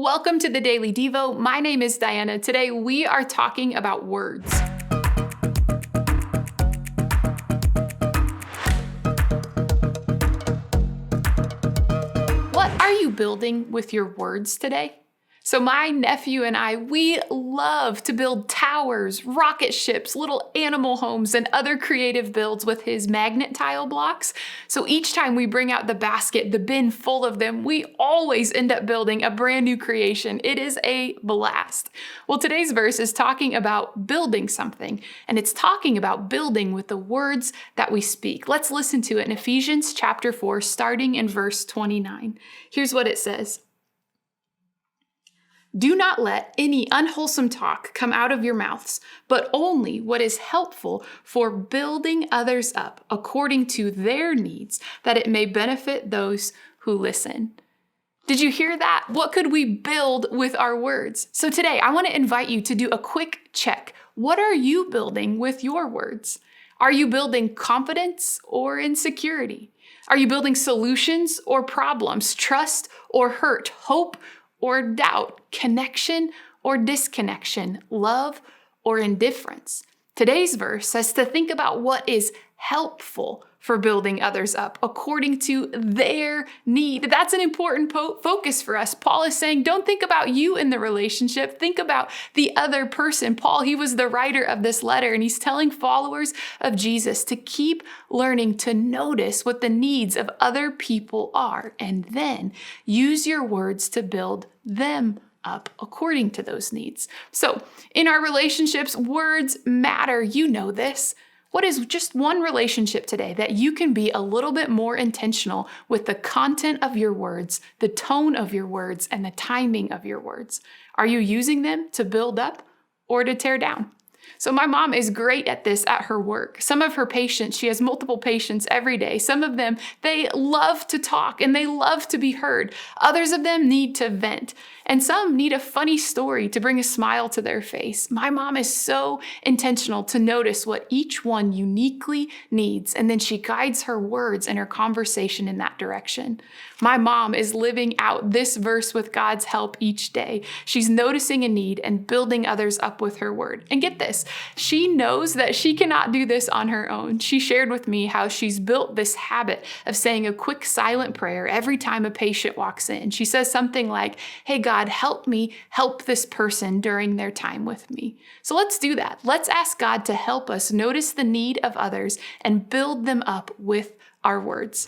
Welcome to the Daily Devo. My name is Diana. Today we are talking about words. What are you building with your words today? So my nephew and I, we love to build towers, rocket ships, little animal homes, and other creative builds with his magnet tile blocks. So each time we bring out the basket, the bin full of them, we always end up building a brand new creation. It is a blast. Well, today's verse is talking about building something, and it's talking about building with the words that we speak. Let's listen to it in Ephesians chapter 4, starting in verse 29. Here's what it says. Do not let any unwholesome talk come out of your mouths, but only what is helpful for building others up according to their needs, that it may benefit those who listen. Did you hear that? What could we build with our words? So today, I want to invite you to do a quick check. What are you building with your words? Are you building confidence or insecurity? Are you building solutions or problems, trust or hurt, hope or doubt, connection or disconnection, love or indifference? Today's verse says to think about what is helpful for building others up according to their need. That's an important focus for us. Paul is saying, don't think about you in the relationship. Think about the other person. Paul, he was the writer of this letter, and he's telling followers of Jesus to keep learning to notice what the needs of other people are, and then use your words to build them up according to those needs. So in our relationships, words matter. You know this. What is just one relationship today that you can be a little bit more intentional with the content of your words, the tone of your words, and the timing of your words? Are you using them to build up or to tear down? So my mom is great at this at her work. Some of her patients, she has multiple patients every day. Some of them, they love to talk and they love to be heard. Others of them need to vent. And some need a funny story to bring a smile to their face. My mom is so intentional to notice what each one uniquely needs, and then she guides her words and her conversation in that direction. My mom is living out this verse with God's help each day. She's noticing a need and building others up with her word. And get this, she knows that she cannot do this on her own. She shared with me how she's built this habit of saying a quick silent prayer every time a patient walks in. She says something like, "Hey God, help me help this person during their time with me." So let's do that. Let's ask God to help us notice the need of others and build them up with our words.